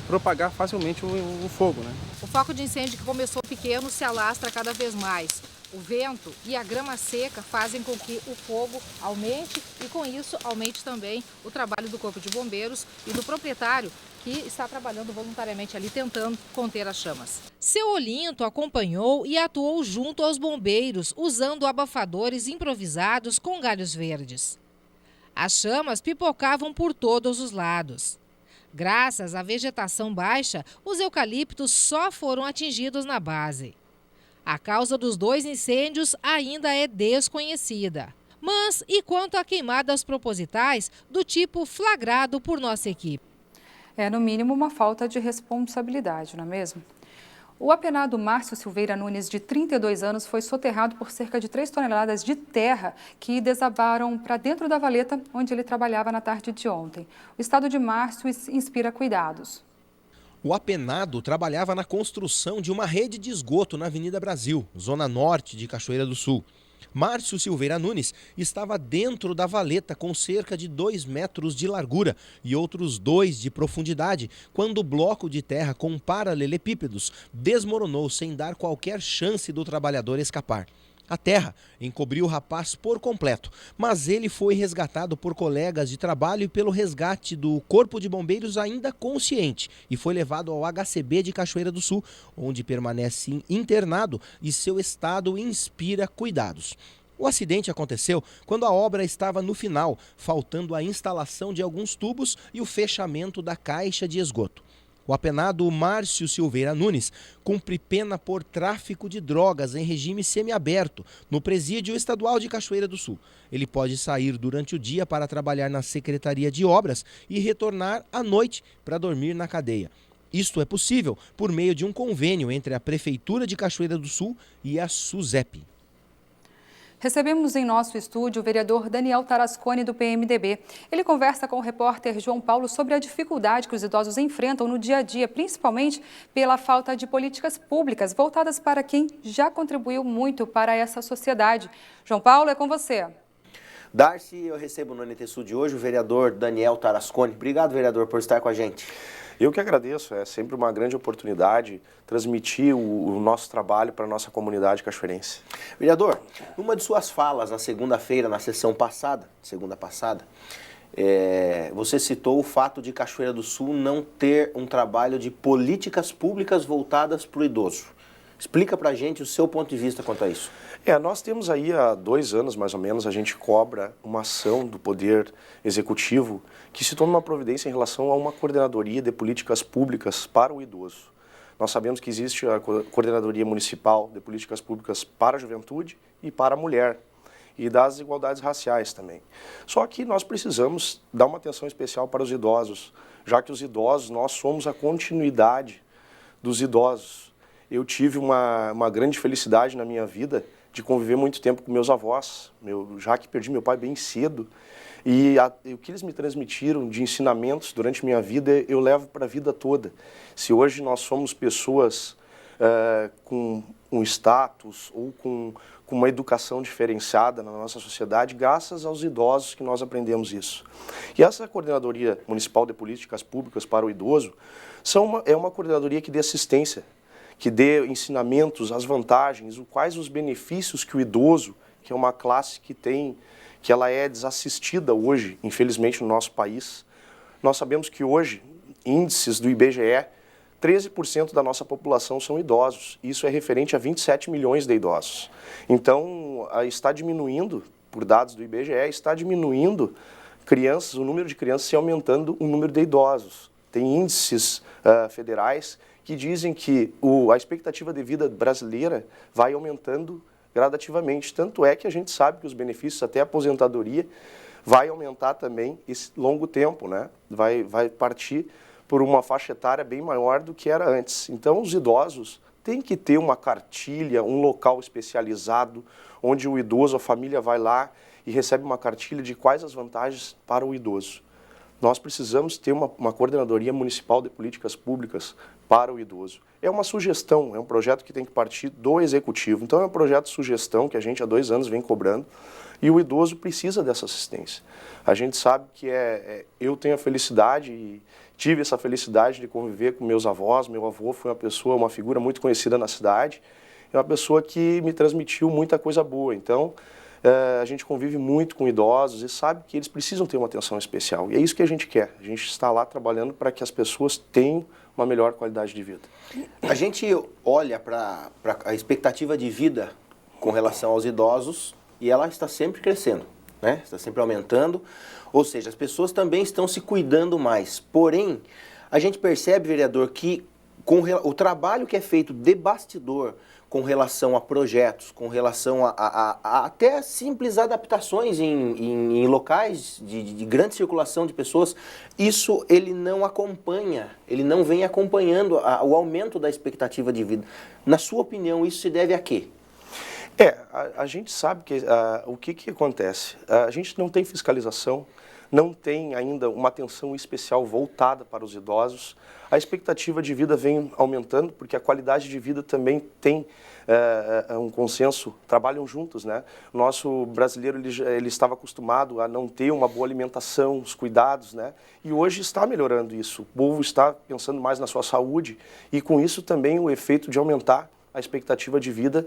propagar facilmente o fogo, né? O foco de incêndio que começou pequeno se alastra cada vez mais. O vento e a grama seca fazem com que o fogo aumente e, com isso, aumente também o trabalho do Corpo de Bombeiros e do proprietário, que está trabalhando voluntariamente ali, tentando conter as chamas. Seu Olinto acompanhou e atuou junto aos bombeiros, usando abafadores improvisados com galhos verdes. As chamas pipocavam por todos os lados. Graças à vegetação baixa, os eucaliptos só foram atingidos na base. A causa dos 2 incêndios ainda é desconhecida. Mas e quanto a queimadas propositais do tipo flagrado por nossa equipe? É, no mínimo, uma falta de responsabilidade, não é mesmo? O apenado Márcio Silveira Nunes, de 32 anos, foi soterrado por cerca de 3 toneladas de terra que desabaram para dentro da valeta onde ele trabalhava na tarde de ontem. O estado de Márcio inspira cuidados. O apenado trabalhava na construção de uma rede de esgoto na Avenida Brasil, zona norte de Cachoeira do Sul. Márcio Silveira Nunes estava dentro da valeta com cerca de 2 metros de largura e outros 2 de profundidade, quando o bloco de terra com paralelepípedos desmoronou sem dar qualquer chance do trabalhador escapar. A terra encobriu o rapaz por completo, mas ele foi resgatado por colegas de trabalho e pelo resgate do Corpo de Bombeiros ainda consciente e foi levado ao HCB de Cachoeira do Sul, onde permanece internado e seu estado inspira cuidados. O acidente aconteceu quando a obra estava no final, faltando a instalação de alguns tubos e o fechamento da caixa de esgoto. O apenado Márcio Silveira Nunes cumpre pena por tráfico de drogas em regime semiaberto no Presídio Estadual de Cachoeira do Sul. Ele pode sair durante o dia para trabalhar na Secretaria de Obras e retornar à noite para dormir na cadeia. Isto é possível por meio de um convênio entre a Prefeitura de Cachoeira do Sul e a SUSEP. Recebemos em nosso estúdio o vereador Daniel Tarasconi, do PMDB. Ele conversa com o repórter João Paulo sobre a dificuldade que os idosos enfrentam no dia a dia, principalmente pela falta de políticas públicas voltadas para quem já contribuiu muito para essa sociedade. João Paulo, é com você. Darcy, eu recebo no NTSU de hoje o vereador Daniel Tarasconi. Obrigado, vereador, por estar com a gente. Eu que agradeço, é sempre uma grande oportunidade transmitir o nosso trabalho para a nossa comunidade cachoeirense. Vereador, numa de suas falas na segunda-feira, na sessão passada, você citou o fato de Cachoeira do Sul não ter um trabalho de políticas públicas voltadas para o idoso. Explica para a gente o seu ponto de vista quanto a isso. Nós temos aí há 2 anos, mais ou menos, a gente cobra uma ação do Poder Executivo que se tome uma providência em relação a uma coordenadoria de políticas públicas para o idoso. Nós sabemos que existe a Coordenadoria Municipal de Políticas Públicas para a Juventude e para a Mulher, e das desigualdades raciais também. Só que nós precisamos dar uma atenção especial para os idosos, já que os idosos, nós somos a continuidade dos idosos. Eu tive uma grande felicidade na minha vida de conviver muito tempo com meus avós, já que perdi meu pai bem cedo, e o que eles me transmitiram de ensinamentos durante minha vida, eu levo para a vida toda. Se hoje nós somos pessoas com um status ou com uma educação diferenciada na nossa sociedade, graças aos idosos que nós aprendemos isso. E essa Coordenadoria Municipal de Políticas Públicas para o Idoso é uma coordenadoria que dê assistência, que dê ensinamentos, as vantagens, quais os benefícios que o idoso, que é uma classe que ela é desassistida hoje, infelizmente, no nosso país. Nós sabemos que hoje, índices do IBGE, 13% da nossa população são idosos. Isso é referente a 27 milhões de idosos. Então, está diminuindo, por dados do IBGE, está diminuindo crianças, o número de crianças e aumentando o número de idosos. Tem índices federais que dizem que a expectativa de vida brasileira vai aumentando gradativamente. Tanto é que a gente sabe que os benefícios, até a aposentadoria, vai aumentar também esse longo tempo, né? Vai partir por uma faixa etária bem maior do que era antes. Então, os idosos têm que ter uma cartilha, um local especializado, onde o idoso, a família vai lá e recebe uma cartilha de quais as vantagens para o idoso. Nós precisamos ter uma coordenadoria municipal de políticas públicas para o idoso. É uma sugestão, é um projeto que tem que partir do executivo. Então, é um projeto de sugestão que a gente há 2 anos vem cobrando e o idoso precisa dessa assistência. A gente sabe que eu tenho a felicidade e tive essa felicidade de conviver com meus avós. Meu avô foi uma figura muito conhecida na cidade, é uma pessoa que me transmitiu muita coisa boa. Então, a gente convive muito com idosos e sabe que eles precisam ter uma atenção especial. E é isso que a gente quer. A gente está lá trabalhando para que as pessoas tenham uma melhor qualidade de vida. A gente olha para a expectativa de vida com relação aos idosos e ela está sempre crescendo. né? Está sempre aumentando. Ou seja, as pessoas também estão se cuidando mais. Porém, a gente percebe, vereador, que com o trabalho que é feito de bastidor com relação a projetos, com relação a até simples adaptações em locais de grande circulação de pessoas, isso ele não acompanha, ele não vem acompanhando o aumento da expectativa de vida. Na sua opinião, isso se deve a quê? A gente sabe que o que acontece. A gente não tem fiscalização, não tem ainda uma atenção especial voltada para os idosos. A expectativa de vida vem aumentando, porque a qualidade de vida também tem um consenso, trabalham juntos, né? O nosso brasileiro ele estava acostumado a não ter uma boa alimentação, os cuidados, né? E hoje está melhorando isso. O povo está pensando mais na sua saúde e com isso também o efeito de aumentar a expectativa de vida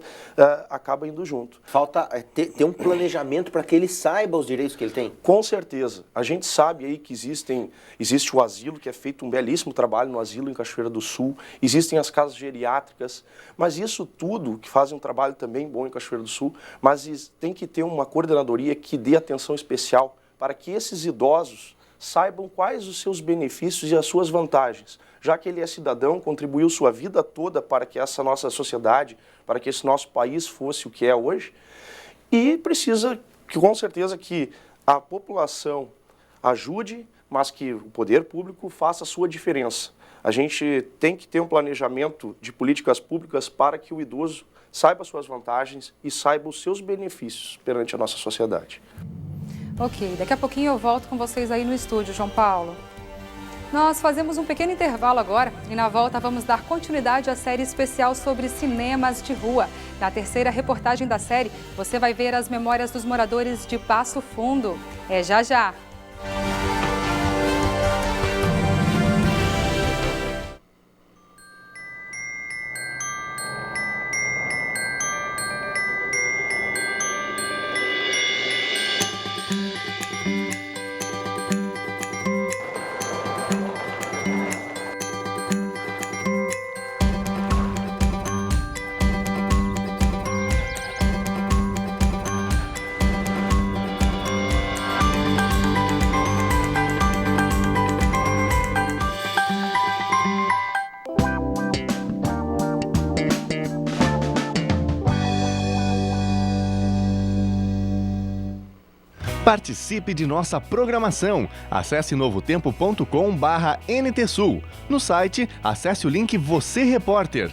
acaba indo junto. Falta ter um planejamento para que ele saiba os direitos que ele tem? Com certeza. A gente sabe aí que existe o asilo, que é feito um belíssimo trabalho no asilo em Cachoeira do Sul, existem as casas geriátricas, mas isso tudo, que fazem um trabalho também bom em Cachoeira do Sul, mas tem que ter uma coordenadoria que dê atenção especial para que esses idosos saibam quais os seus benefícios e as suas vantagens. Já que ele é cidadão, contribuiu sua vida toda para que essa nossa sociedade, para que esse nosso país fosse o que é hoje, e precisa, com certeza, que a população ajude, mas que o poder público faça a sua diferença. A gente tem que ter um planejamento de políticas públicas para que o idoso saiba suas vantagens e saiba os seus benefícios perante a nossa sociedade. Ok, daqui a pouquinho eu volto com vocês aí no estúdio, João Paulo. Nós fazemos um pequeno intervalo agora e na volta vamos dar continuidade à série especial sobre cinemas de rua. Na terceira reportagem da série, você vai ver as memórias dos moradores de Passo Fundo. É já já! Participe de nossa programação. Acesse novotempo.com/NTSul. No site, acesse o link Você Repórter.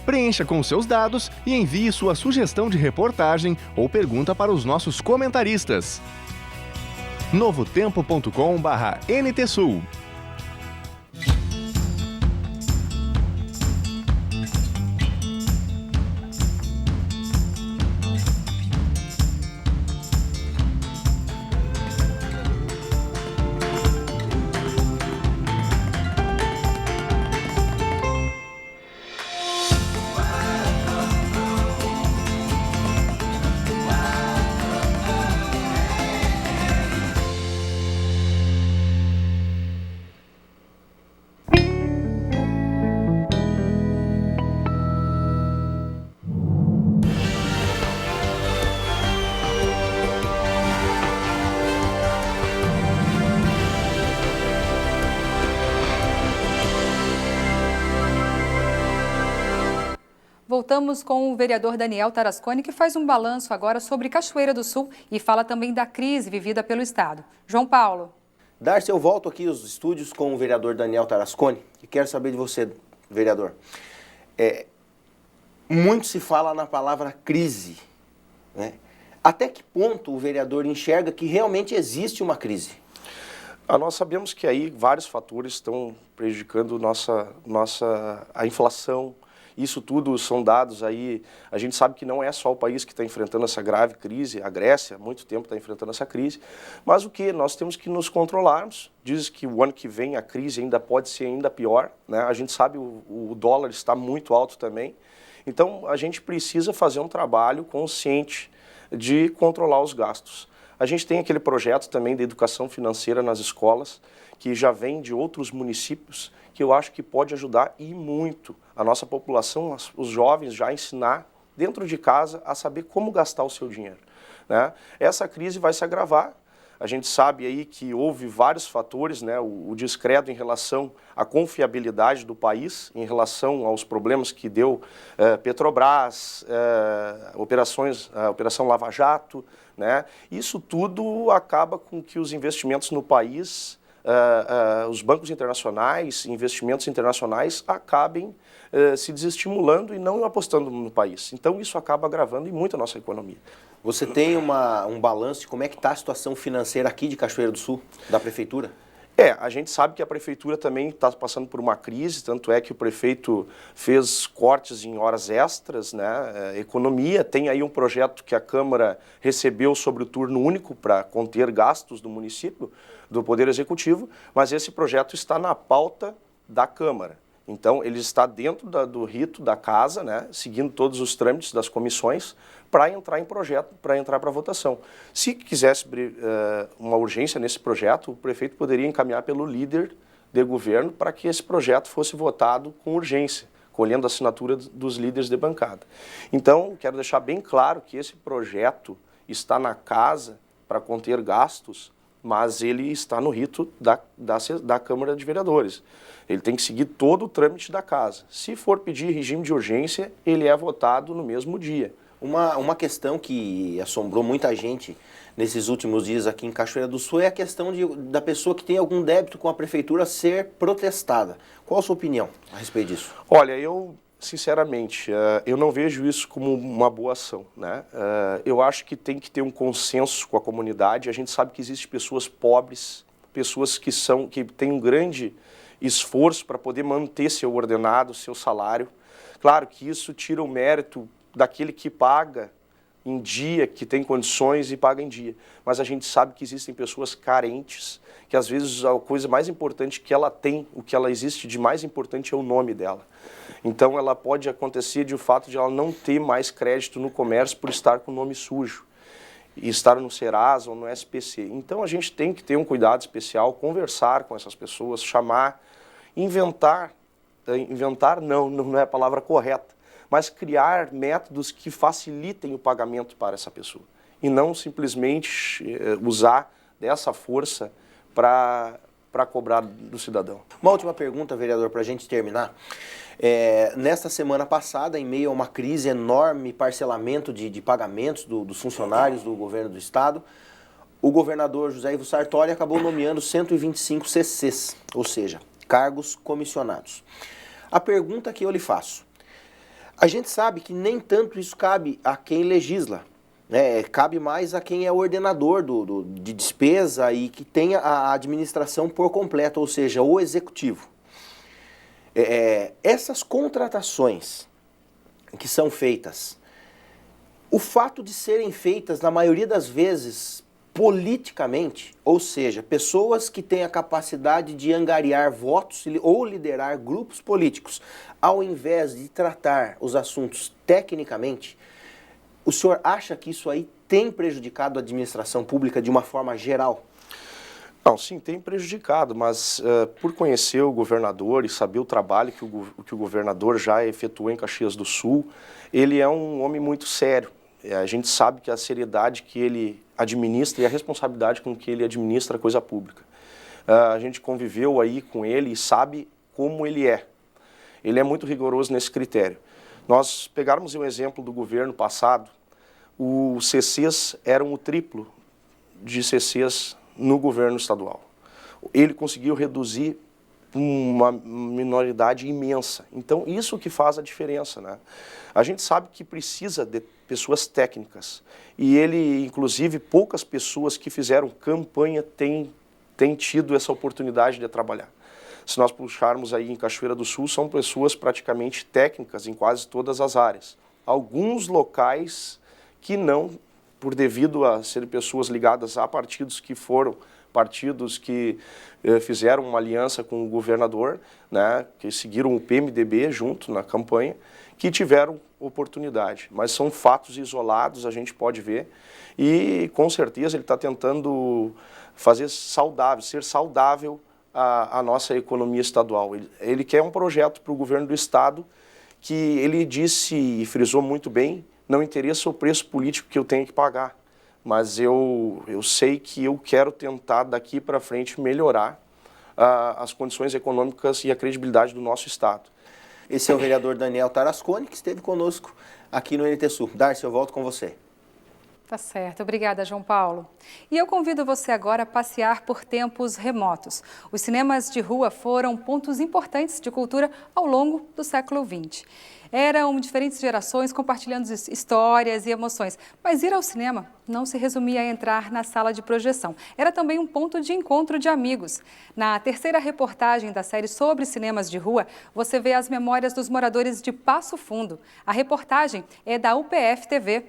Preencha com seus dados e envie sua sugestão de reportagem ou pergunta para os nossos comentaristas. novotempo.com/NTSul. Voltamos com o vereador Daniel Tarasconi, que faz um balanço agora sobre Cachoeira do Sul e fala também da crise vivida pelo Estado. João Paulo. Darcy, eu volto aqui aos estúdios com o vereador Daniel Tarasconi e quero saber de você, vereador. Muito se fala na palavra crise, né? Até que ponto o vereador enxerga que realmente existe uma crise? Nós sabemos que aí vários fatores estão prejudicando a inflação. Isso tudo são dados aí, a gente sabe que não é só o país que está enfrentando essa grave crise, a Grécia há muito tempo está enfrentando essa crise, mas o que? Nós temos que nos controlarmos. Diz que o ano que vem a crise ainda pode ser ainda pior, né? A gente sabe o dólar está muito alto também, então a gente precisa fazer um trabalho consciente de controlar os gastos. A gente tem aquele projeto também de educação financeira nas escolas, que já vem de outros municípios, que eu acho que pode ajudar e muito a nossa população, os jovens já ensinar dentro de casa a saber como gastar o seu dinheiro. né, essa crise vai se agravar. A gente sabe aí que houve vários fatores, né, o descrédito em relação à confiabilidade do país, em relação aos problemas que deu Petrobras, a Operação Lava Jato, né, isso tudo acaba com que os investimentos no país, os bancos internacionais, investimentos internacionais acabem se desestimulando e não apostando no país. Então isso acaba agravando em muito a nossa economia. Você tem um balanço de como é que está a situação financeira aqui de Cachoeira do Sul, da Prefeitura? A gente sabe que a Prefeitura também está passando por uma crise, tanto é que o prefeito fez cortes em horas extras, né, economia, tem aí um projeto que a Câmara recebeu sobre o turno único para conter gastos do município, do Poder Executivo, mas esse projeto está na pauta da Câmara. Então, ele está dentro do rito da casa, né, seguindo todos os trâmites das comissões, para entrar em projeto, para entrar para votação. Se quisesse uma urgência nesse projeto, o prefeito poderia encaminhar pelo líder de governo para que esse projeto fosse votado com urgência, colhendo a assinatura dos líderes de bancada. Então, quero deixar bem claro que esse projeto está na casa para conter gastos, mas ele está no rito da Câmara de Vereadores. Ele tem que seguir todo o trâmite da casa. Se for pedir regime de urgência, ele é votado no mesmo dia. Uma questão que assombrou muita gente nesses últimos dias aqui em Cachoeira do Sul é a questão da pessoa que tem algum débito com a Prefeitura ser protestada. Qual a sua opinião a respeito disso? Olha, eu, sinceramente, eu não vejo isso como uma boa ação, né? Eu acho que tem que ter um consenso com a comunidade. A gente sabe que existem pessoas pobres, pessoas que têm um grande esforço para poder manter seu ordenado, seu salário. Claro que isso tira o mérito daquele que paga em dia, que tem condições e paga em dia. Mas a gente sabe que existem pessoas carentes, que às vezes a coisa mais importante que ela tem, o que ela existe de mais importante é o nome dela. Então ela pode acontecer de o fato de ela não ter mais crédito no comércio por estar com o nome sujo, e estar no Serasa ou no SPC. Então a gente tem que ter um cuidado especial, conversar com essas pessoas, chamar, inventar não é a palavra correta, mas criar métodos que facilitem o pagamento para essa pessoa e não simplesmente usar dessa força para cobrar do cidadão. Uma última pergunta, vereador, para a gente terminar. Nesta semana passada, em meio a uma crise enorme, parcelamento de pagamentos dos funcionários do governo do estado, o governador José Ivo Sartori acabou nomeando 125 CCs, ou seja, cargos comissionados. A pergunta que eu lhe faço: a gente sabe que nem tanto isso cabe a quem legisla, né? Cabe mais a quem é ordenador de despesa e que tem a administração por completo, ou seja, o executivo. Essas contratações que são feitas, o fato de serem feitas, na maioria das vezes, politicamente, ou seja, pessoas que têm a capacidade de angariar votos ou liderar grupos políticos, ao invés de tratar os assuntos tecnicamente, o senhor acha que isso aí tem prejudicado a administração pública de uma forma geral? Não, sim, tem prejudicado, mas por conhecer o governador e saber o trabalho que o governador já efetuou em Caxias do Sul, ele é um homem muito sério. A gente sabe que a seriedade que ele administra e a responsabilidade com que ele administra a coisa pública. A gente conviveu aí com ele e sabe como ele é. Ele é muito rigoroso nesse critério. Nós pegarmos um exemplo do governo passado, os CCs eram o triplo de CCs no governo estadual. Ele conseguiu reduzir uma minoridade imensa. Então, isso que faz a diferença, né? A gente sabe que precisa de pessoas técnicas. E ele, inclusive, poucas pessoas que fizeram campanha têm tido essa oportunidade de trabalhar. Se nós puxarmos aí em Cachoeira do Sul, são pessoas praticamente técnicas em quase todas as áreas. Alguns locais que não, por devido a serem pessoas ligadas a partidos que foram partidos que fizeram uma aliança com o governador, né, que seguiram o PMDB junto na campanha, que tiveram oportunidade. Mas são fatos isolados, a gente pode ver, e com certeza ele está tentando fazer saudável, ser saudável a nossa economia estadual. Ele quer um projeto para o governo do estado que ele disse e frisou muito bem, não interessa o preço político que eu tenho que pagar, mas eu sei que eu quero tentar daqui para frente melhorar as condições econômicas e a credibilidade do nosso Estado. Esse é o vereador Daniel Tarasconi, que esteve conosco aqui no NT Sul. Darcy, eu volto com você. Tá certo, obrigada, João Paulo. E eu convido você agora a passear por tempos remotos. Os cinemas de rua foram pontos importantes de cultura ao longo do século XX. Eram diferentes gerações compartilhando histórias e emoções, mas ir ao cinema não se resumia a entrar na sala de projeção. Era também um ponto de encontro de amigos. Na terceira reportagem da série sobre cinemas de rua, você vê as memórias dos moradores de Passo Fundo. A reportagem é da UPF TV.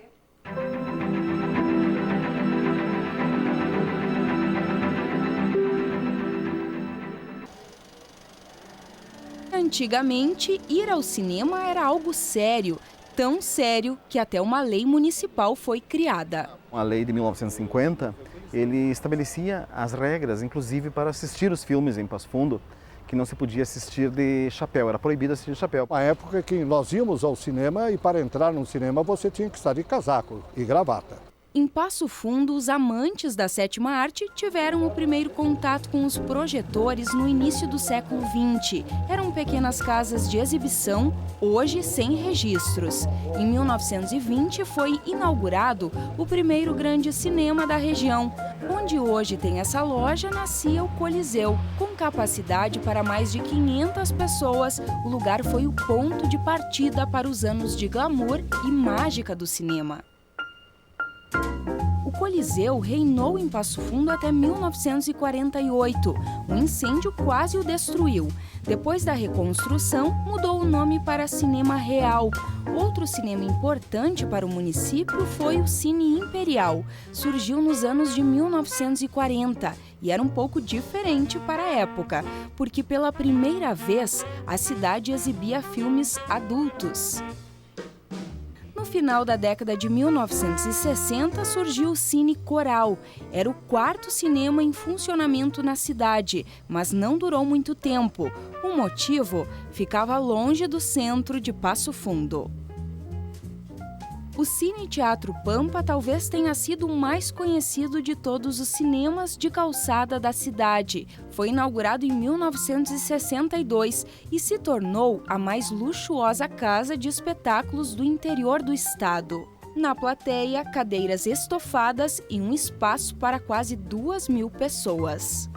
Antigamente, ir ao cinema era algo sério, tão sério que até uma lei municipal foi criada. A lei de 1950, ele estabelecia as regras, inclusive para assistir os filmes em Passo Fundo, que não se podia assistir de chapéu, era proibido assistir de chapéu. Na época que nós íamos ao cinema e para entrar no cinema você tinha que estar de casaco e gravata. Em Passo Fundo, os amantes da sétima arte tiveram o primeiro contato com os projetores no início do século XX. Eram pequenas casas de exibição, hoje sem registros. Em 1920 foi inaugurado o primeiro grande cinema da região. Onde hoje tem essa loja, nascia o Coliseu. Com capacidade para mais de 500 pessoas, o lugar foi o ponto de partida para os anos de glamour e mágica do cinema. O Coliseu reinou em Passo Fundo até 1948. Um incêndio quase o destruiu. Depois da reconstrução, mudou o nome para Cinema Real. Outro cinema importante para o município foi o Cine Imperial. Surgiu nos anos de 1940 e era um pouco diferente para a época, porque pela primeira vez a cidade exibia filmes adultos. No final da década de 1960, surgiu o Cine Coral. Era o quarto cinema em funcionamento na cidade, mas não durou muito tempo. O motivo? Ficava longe do centro de Passo Fundo. O Cine Teatro Pampa talvez tenha sido o mais conhecido de todos os cinemas de calçada da cidade. Foi inaugurado em 1962 e se tornou a mais luxuosa casa de espetáculos do interior do estado. Na plateia, cadeiras estofadas e um espaço para quase 2.000 pessoas.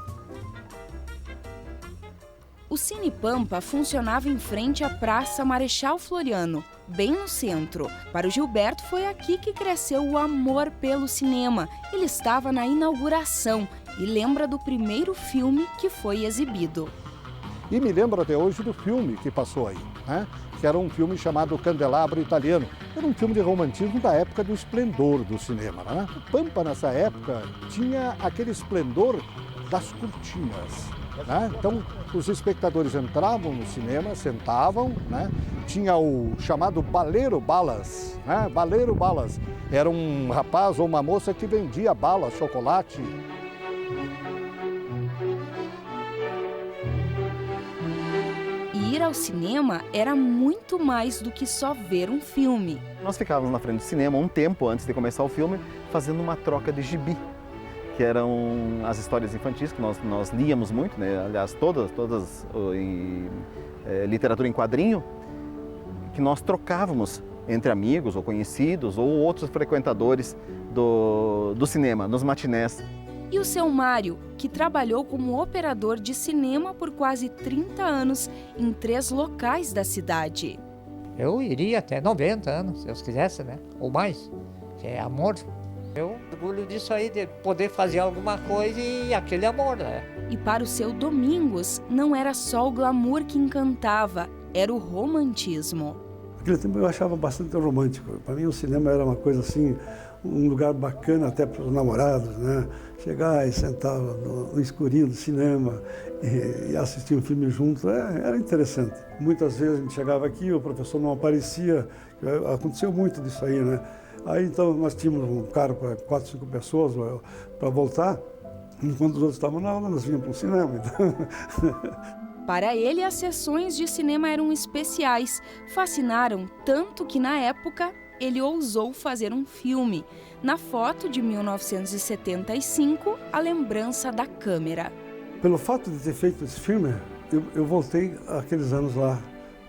O Cine Pampa funcionava em frente à Praça Marechal Floriano, bem no centro. Para o Gilberto, foi aqui que cresceu o amor pelo cinema. Ele estava na inauguração e lembra do primeiro filme que foi exibido. E me lembro até hoje do filme que passou aí, né? Que era um filme chamado Candelabro Italiano. Era um filme de romantismo da época do esplendor do cinema, né? O Pampa, nessa época, tinha aquele esplendor das cortinas. Né? Então, os espectadores entravam no cinema, sentavam, né? Tinha o chamado baleiro balas, né? Baleiro balas era um rapaz ou uma moça que vendia balas, chocolate. Ir ao cinema era muito mais do que só ver um filme. Nós ficávamos na frente do cinema um tempo antes de começar o filme, fazendo uma troca de gibi, que eram as histórias infantis que nós líamos muito, né? Aliás, todas literatura em quadrinho, que nós trocávamos entre amigos ou conhecidos ou outros frequentadores do cinema, nos matinés. E o seu Mário, que trabalhou como operador de cinema por quase 30 anos em 3 locais da cidade. Eu iria até 90 anos, se eu quisesse, né? Ou mais, que é amor. Eu orgulho disso aí, de poder fazer alguma coisa e aquele amor, né? E para o seu Domingos, não era só o glamour que encantava, era o romantismo. Naquele tempo eu achava bastante romântico. Para mim o cinema era uma coisa assim, um lugar bacana até para os namorados, né? Chegar e sentar no escurinho do cinema e assistir um filme junto, era interessante. Muitas vezes a gente chegava aqui, o professor não aparecia, aconteceu muito disso aí, né? Aí então nós tínhamos um carro para 4, 5 pessoas para voltar, enquanto os outros estavam na aula, nós vinhamos para o cinema. Então... Para ele, as sessões de cinema eram especiais, fascinaram tanto que na época ele ousou fazer um filme. Na foto de 1975, a lembrança da câmera. Pelo fato de ter feito esse filme, eu voltei àqueles anos lá,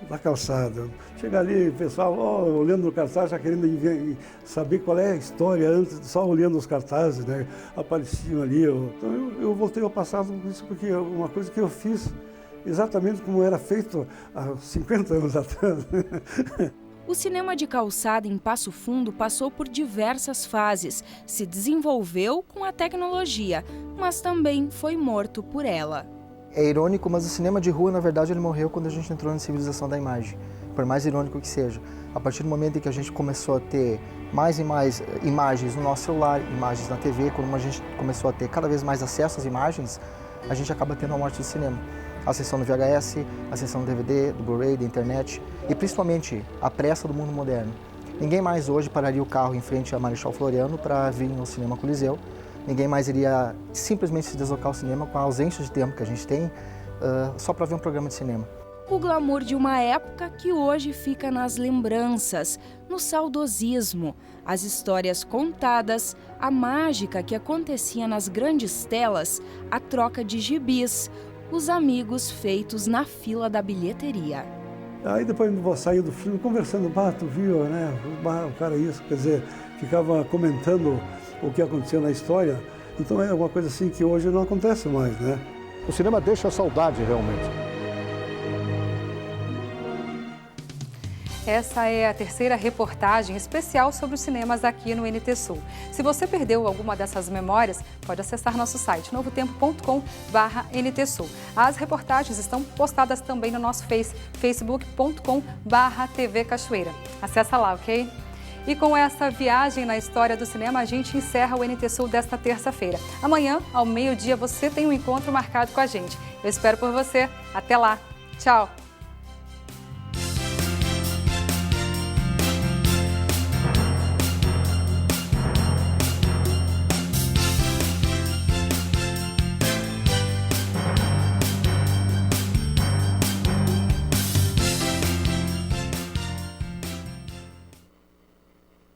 na calçada. Chegar ali, o pessoal olhando no cartaz, já querendo saber qual é a história, antes só olhando os cartazes, né? Apareciam ali. Então eu voltei ao passado com isso, porque é uma coisa que eu fiz exatamente como era feito há 50 anos atrás. O cinema de calçada em Passo Fundo passou por diversas fases, se desenvolveu com a tecnologia, mas também foi morto por ela. É irônico, mas o cinema de rua, na verdade, ele morreu quando a gente entrou na civilização da imagem, por mais irônico que seja. A partir do momento em que a gente começou a ter mais e mais imagens no nosso celular, imagens na TV, quando a gente começou a ter cada vez mais acesso às imagens, a gente acaba tendo a morte do cinema. A sessão do VHS, a sessão do DVD, do Blu-ray, da internet e principalmente a pressa do mundo moderno. Ninguém mais hoje pararia o carro em frente a Marechal Floriano para vir no Cinema Coliseu. Ninguém mais iria simplesmente se deslocar ao cinema com a ausência de tempo que a gente tem só para ver um programa de cinema. O glamour de uma época que hoje fica nas lembranças, no saudosismo, as histórias contadas, a mágica que acontecia nas grandes telas, a troca de gibis, os amigos feitos na fila da bilheteria. Aí depois saiu do filme, conversando, tu viu, né? O cara isso, quer dizer, ficava comentando o que aconteceu na história. Então é uma coisa assim que hoje não acontece mais, né? O cinema deixa saudade, realmente. Essa é a terceira reportagem especial sobre os cinemas aqui no NT Sul. Se você perdeu alguma dessas memórias, pode acessar nosso site novotempo.com/NT Sul. As reportagens estão postadas também no nosso facebook.com/TV Cachoeira. Acessa lá, ok? E com essa viagem na história do cinema, a gente encerra o NT Sul desta terça-feira. Amanhã, ao meio-dia, você tem um encontro marcado com a gente. Eu espero por você. Até lá. Tchau!